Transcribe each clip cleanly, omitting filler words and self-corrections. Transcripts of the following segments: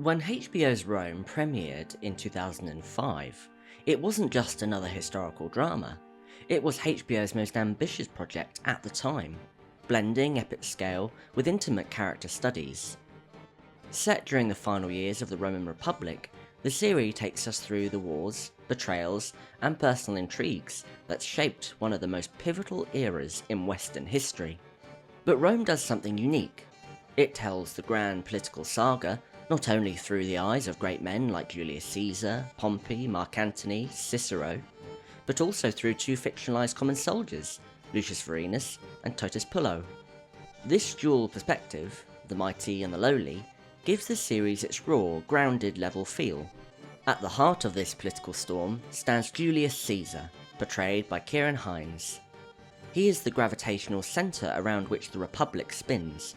When HBO's Rome premiered in 2005, it wasn't just another historical drama, it was HBO's most ambitious project at the time, blending epic scale with intimate character studies. Set during the final years of the Roman Republic, the series takes us through the wars, betrayals, and personal intrigues that shaped one of the most pivotal eras in Western history. But Rome does something unique. It tells the grand political saga not only through the eyes of great men like Julius Caesar, Pompey, Mark Antony, Cicero, but also through two fictionalised common soldiers, Lucius Vorenus and Titus Pullo. This dual perspective, the mighty and the lowly, gives the series its raw, grounded level feel. At the heart of this political storm stands Julius Caesar, portrayed by Ciarán Hinds. He is the gravitational centre around which the Republic spins,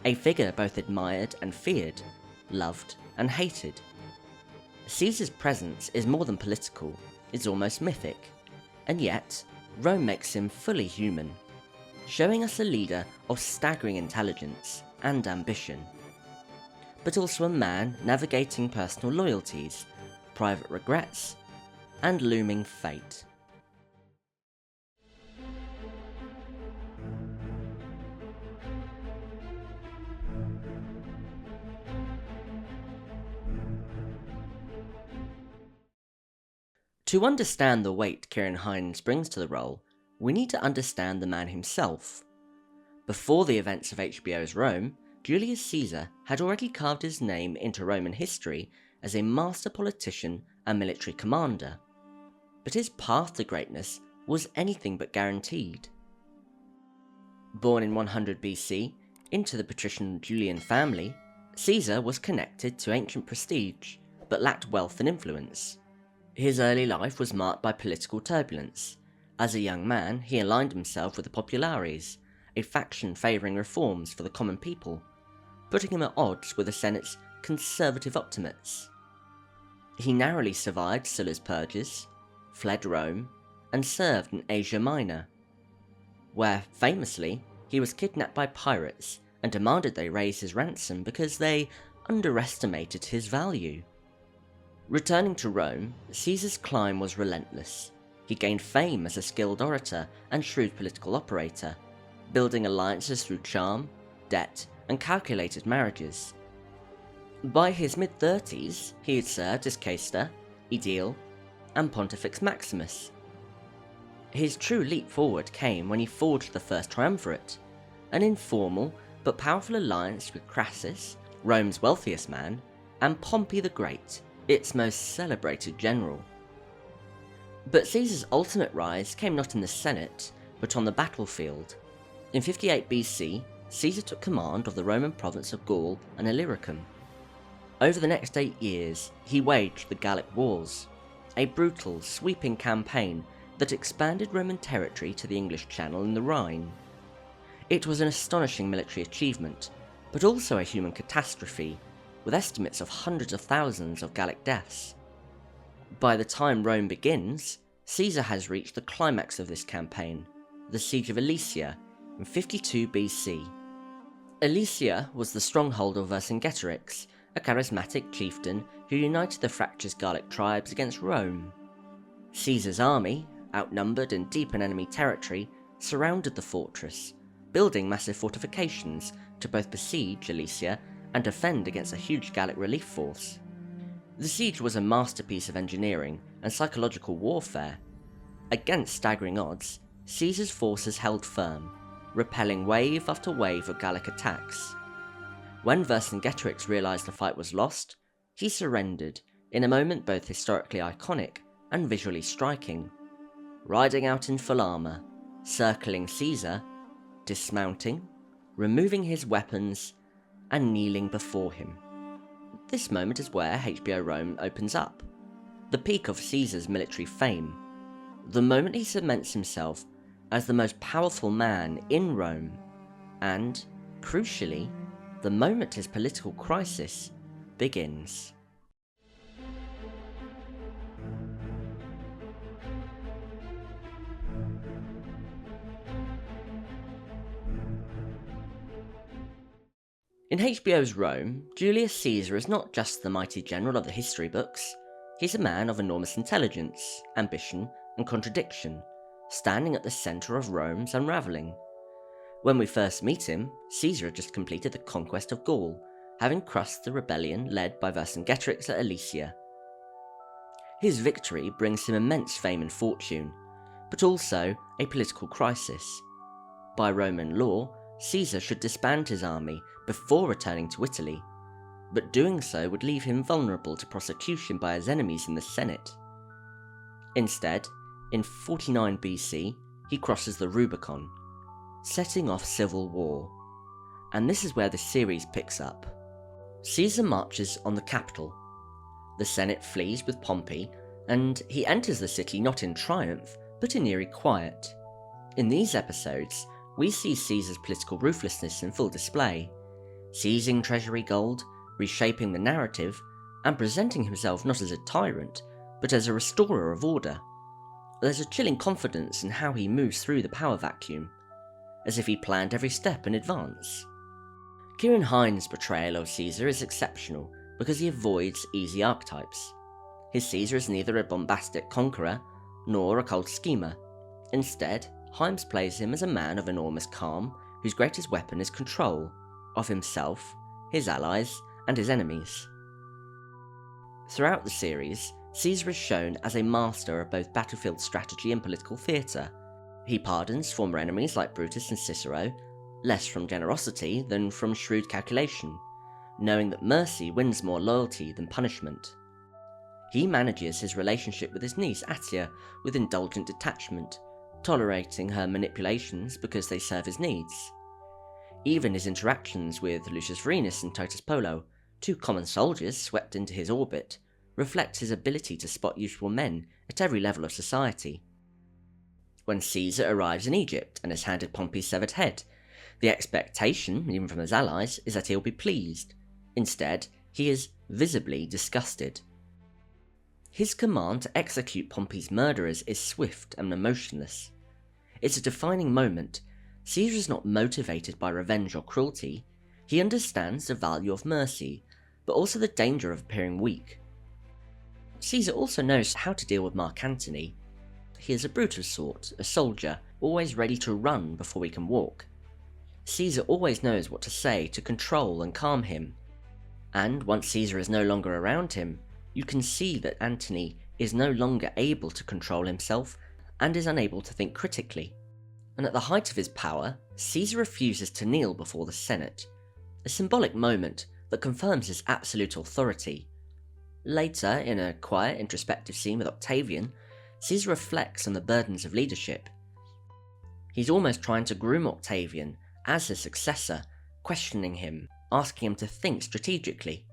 a figure both admired and feared, loved and hated. Caesar's presence is more than political, it's almost mythic, and yet Rome makes him fully human, showing us a leader of staggering intelligence and ambition, but also a man navigating personal loyalties, private regrets, and looming fate. To understand the weight Ciarán Hinds brings to the role, we need to understand the man himself. Before the events of HBO's Rome, Julius Caesar had already carved his name into Roman history as a master politician and military commander, but his path to greatness was anything but guaranteed. Born in 100 BC into the patrician Julian family, Caesar was connected to ancient prestige, but lacked wealth and influence. His early life was marked by political turbulence. As a young man, he aligned himself with the Populares, a faction favouring reforms for the common people, putting him at odds with the Senate's conservative optimates. He narrowly survived Sulla's purges, fled Rome, and served in Asia Minor, where, famously, he was kidnapped by pirates and demanded they raise his ransom because they underestimated his value. Returning to Rome, Caesar's climb was relentless. He gained fame as a skilled orator and shrewd political operator, building alliances through charm, debt, and calculated marriages. By his mid-30s, he had served as Quaestor, Aedile, and Pontifex Maximus. His true leap forward came when he forged the First Triumvirate, an informal but powerful alliance with Crassus, Rome's wealthiest man, and Pompey the Great, its most celebrated general. But Caesar's ultimate rise came not in the Senate, but on the battlefield. In 58 BC, Caesar took command of the Roman province of Gaul and Illyricum. Over the next 8 years, he waged the Gallic Wars, a brutal, sweeping campaign that expanded Roman territory to the English Channel and the Rhine. It was an astonishing military achievement, but also a human catastrophe, with estimates of hundreds of thousands of Gallic deaths. By the time Rome begins, Caesar has reached the climax of this campaign, the Siege of Alesia, in 52 BC. Alesia was the stronghold of Vercingetorix, a charismatic chieftain who united the fractious Gallic tribes against Rome. Caesar's army, outnumbered and deep in enemy territory, surrounded the fortress, building massive fortifications to both besiege Alesia and defend against a huge Gallic relief force. The siege was a masterpiece of engineering and psychological warfare. Against staggering odds, Caesar's forces held firm, repelling wave after wave of Gallic attacks. When Vercingetorix realised the fight was lost, he surrendered in a moment both historically iconic and visually striking, riding out in full armour, circling Caesar, dismounting, removing his weapons, and kneeling before him. This moment is where HBO Rome opens up, the peak of Caesar's military fame, the moment he cements himself as the most powerful man in Rome, and, crucially, the moment his political crisis begins. In HBO's Rome, Julius Caesar is not just the mighty general of the history books. He's a man of enormous intelligence, ambition, and contradiction, standing at the centre of Rome's unravelling. When we first meet him, Caesar had just completed the conquest of Gaul, having crushed the rebellion led by Vercingetorix at Alesia. His victory brings him immense fame and fortune, but also a political crisis. By Roman law, Caesar should disband his army before returning to Italy, but doing so would leave him vulnerable to prosecution by his enemies in the Senate. Instead, in 49 BC, he crosses the Rubicon, setting off civil war. And this is where the series picks up. Caesar marches on the capital. The Senate flees with Pompey, and he enters the city not in triumph, but in eerie quiet. In these episodes, we see Caesar's political ruthlessness in full display, seizing treasury gold, reshaping the narrative, and presenting himself not as a tyrant, but as a restorer of order. There's a chilling confidence in how he moves through the power vacuum, as if he planned every step in advance. Ciarán Hinds' portrayal of Caesar is exceptional because he avoids easy archetypes. His Caesar is neither a bombastic conqueror nor a cold schemer. Instead, Hinds plays him as a man of enormous calm whose greatest weapon is control of himself, his allies, and his enemies. Throughout the series, Caesar is shown as a master of both battlefield strategy and political theatre. He pardons former enemies like Brutus and Cicero, less from generosity than from shrewd calculation, knowing that mercy wins more loyalty than punishment. He manages his relationship with his niece Attia with indulgent detachment, tolerating her manipulations because they serve his needs. Even his interactions with Lucius Vorenus and Titus Polo, two common soldiers swept into his orbit, reflect his ability to spot useful men at every level of society. When Caesar arrives in Egypt and is handed Pompey's severed head, the expectation, even from his allies, is that he'll be pleased. Instead, he is visibly disgusted. His command to execute Pompey's murderers is swift and emotionless. It's a defining moment. Caesar is not motivated by revenge or cruelty. He understands the value of mercy, but also the danger of appearing weak. Caesar also knows how to deal with Mark Antony. He is a brutal sort, a soldier, always ready to run before he can walk. Caesar always knows what to say to control and calm him. And once Caesar is no longer around him, you can see that Antony is no longer able to control himself and is unable to think critically. And at the height of his power, Caesar refuses to kneel before the Senate, a symbolic moment that confirms his absolute authority. Later, in a quiet, introspective scene with Octavian, Caesar reflects on the burdens of leadership. He's almost trying to groom Octavian as his successor, questioning him, asking him to think strategically.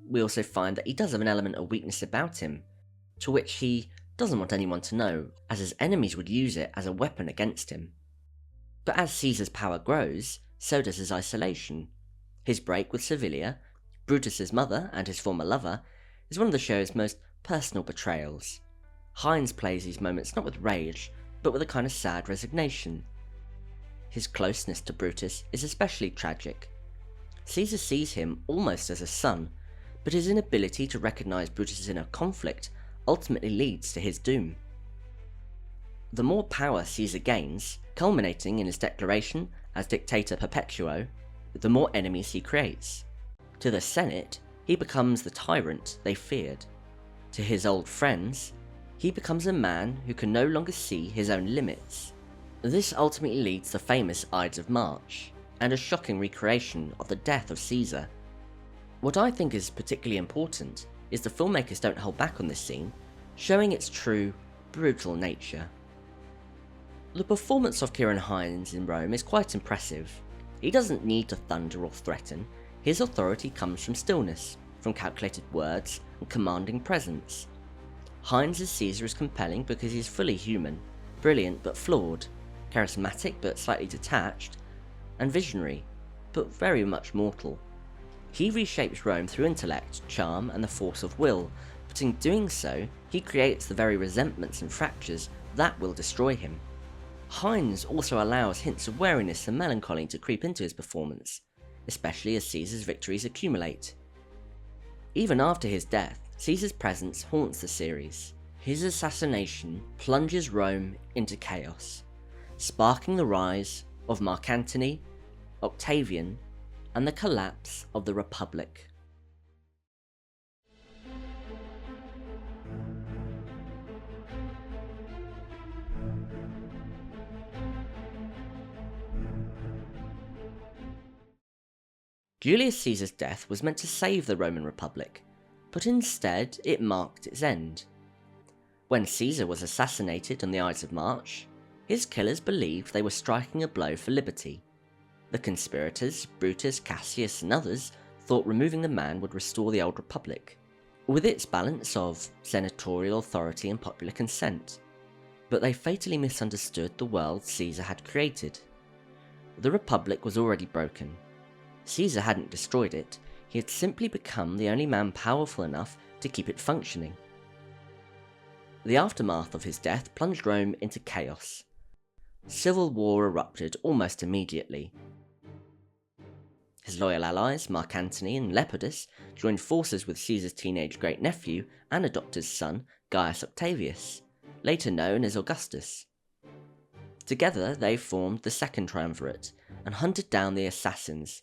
We also find that he does have an element of weakness about him, to which he doesn't want anyone to know, as his enemies would use it as a weapon against him. But as Caesar's power grows, so does his isolation. His break with Servilia, Brutus's mother and his former lover, is one of the show's most personal portrayals. Hinds plays these moments not with rage, but with a kind of sad resignation. His closeness to Brutus is especially tragic. Caesar sees him almost as a son, but his inability to recognise Brutus's inner conflict ultimately leads to his doom. The more power Caesar gains, culminating in his declaration as Dictator Perpetuo, the more enemies he creates. To the Senate, he becomes the tyrant they feared. To his old friends, he becomes a man who can no longer see his own limits. This ultimately leads to the famous Ides of March, and a shocking recreation of the death of Caesar. What I think is particularly important is the filmmakers don't hold back on this scene, showing its true, brutal nature. The performance of Ciarán Hinds in Rome is quite impressive. He doesn't need to thunder or threaten. His authority comes from stillness, from calculated words and commanding presence. Hinds' Caesar is compelling because he is fully human, brilliant but flawed, charismatic but slightly detached, and visionary, but very much mortal. He reshapes Rome through intellect, charm, and the force of will, but in doing so, he creates the very resentments and fractures that will destroy him. Hinds also allows hints of wariness and melancholy to creep into his performance. especially as Caesar's victories accumulate. Even after his death, Caesar's presence haunts the series. His assassination plunges Rome into chaos, sparking the rise of Mark Antony, Octavian, and the collapse of the Republic. Julius Caesar's death was meant to save the Roman Republic, but instead it marked its end. When Caesar was assassinated on the Ides of March, his killers believed they were striking a blow for liberty. The conspirators, Brutus, Cassius, and others, thought removing the man would restore the old Republic, with its balance of senatorial authority and popular consent. But they fatally misunderstood the world Caesar had created. The Republic was already broken. Caesar hadn't destroyed it, he had simply become the only man powerful enough to keep it functioning. The aftermath of his death plunged Rome into chaos. Civil war erupted almost immediately. His loyal allies, Mark Antony and Lepidus, joined forces with Caesar's teenage great-nephew and adopted son, Gaius Octavius, later known as Augustus. Together they formed the Second Triumvirate and hunted down the assassins.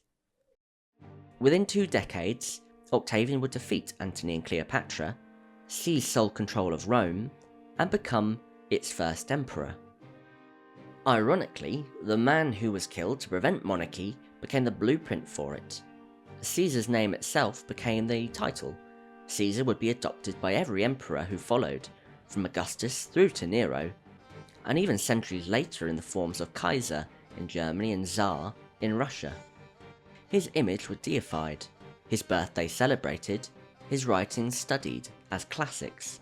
Within 2 decades, Octavian would defeat Antony and Cleopatra, seize sole control of Rome, and become its first emperor. Ironically, the man who was killed to prevent monarchy became the blueprint for it. Caesar's name itself became the title. Caesar would be adopted by every emperor who followed, from Augustus through to Nero, and even centuries later in the forms of Kaiser in Germany and Tsar in Russia. His image was deified, his birthday celebrated, his writings studied as classics.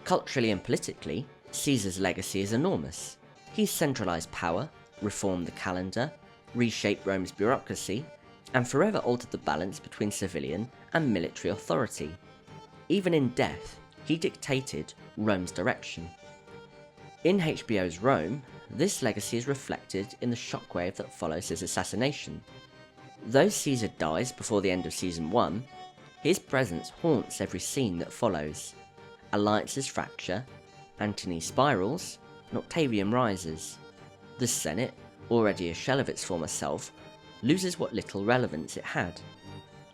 Culturally and politically, Caesar's legacy is enormous. He centralised power, reformed the calendar, reshaped Rome's bureaucracy, and forever altered the balance between civilian and military authority. Even in death, he dictated Rome's direction. In HBO's Rome, this legacy is reflected in the shockwave that follows his assassination. Though Caesar dies before the end of Season 1, his presence haunts every scene that follows. Alliances fracture, Antony spirals, and Octavian rises. The Senate, already a shell of its former self, loses what little relevance it had.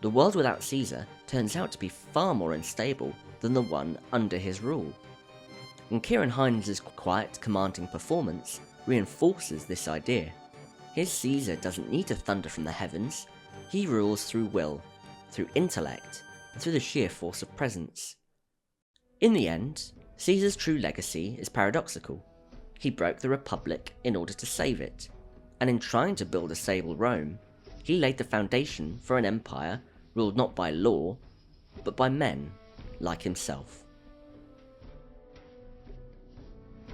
The world without Caesar turns out to be far more unstable than the one under his rule. And Ciarán Hinds' quiet, commanding performance reinforces this idea. His Caesar doesn't need to thunder from the heavens, he rules through will, through intellect, and through the sheer force of presence. In the end, Caesar's true legacy is paradoxical. He broke the Republic in order to save it, and in trying to build a stable Rome, he laid the foundation for an empire ruled not by law, but by men like himself.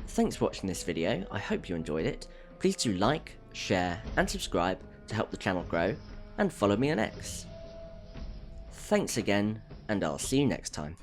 Thanks for watching this video, I hope you enjoyed it. Please do like, share and subscribe to help the channel grow, and follow me on X. Thanks again, and I'll see you next time.